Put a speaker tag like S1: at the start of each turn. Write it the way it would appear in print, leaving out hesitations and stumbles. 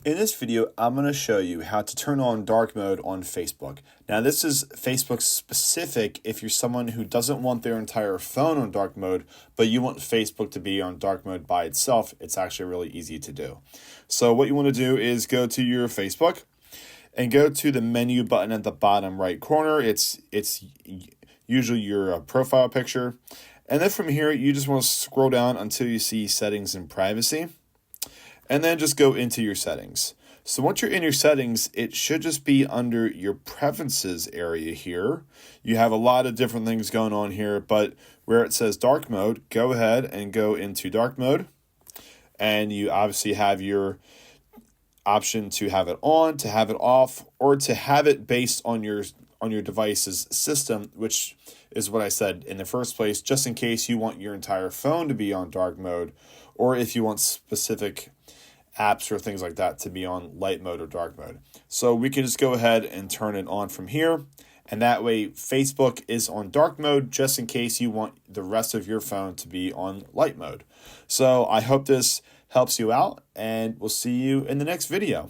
S1: In this video, I'm going to show you how to turn on dark mode on Facebook. Now, this is Facebook specific if you're someone who doesn't want their entire phone on dark mode, but you want Facebook to be on dark mode by itself. It's actually really easy to do. So what you want to do is go to your Facebook and go to the menu button at the bottom right corner. It's usually your profile picture. And then from here, you just want to scroll down until you see settings and privacy. And then just go into your settings. So once you're in your settings, it should just be under your preferences area here. You have a lot of different things going on here, but where it says dark mode, go ahead and go into dark mode. And you obviously have your option to have it on, to have it off, or to have it based on your device's system, which is what I said in the first place, just in case you want your entire phone to be on dark mode, or if you want specific apps or things like that to be on light mode or dark mode. So we can just go ahead and turn it on from here. And that way Facebook is on dark mode just in case you want the rest of your phone to be on light mode. So I hope this helps you out, and we'll see you in the next video.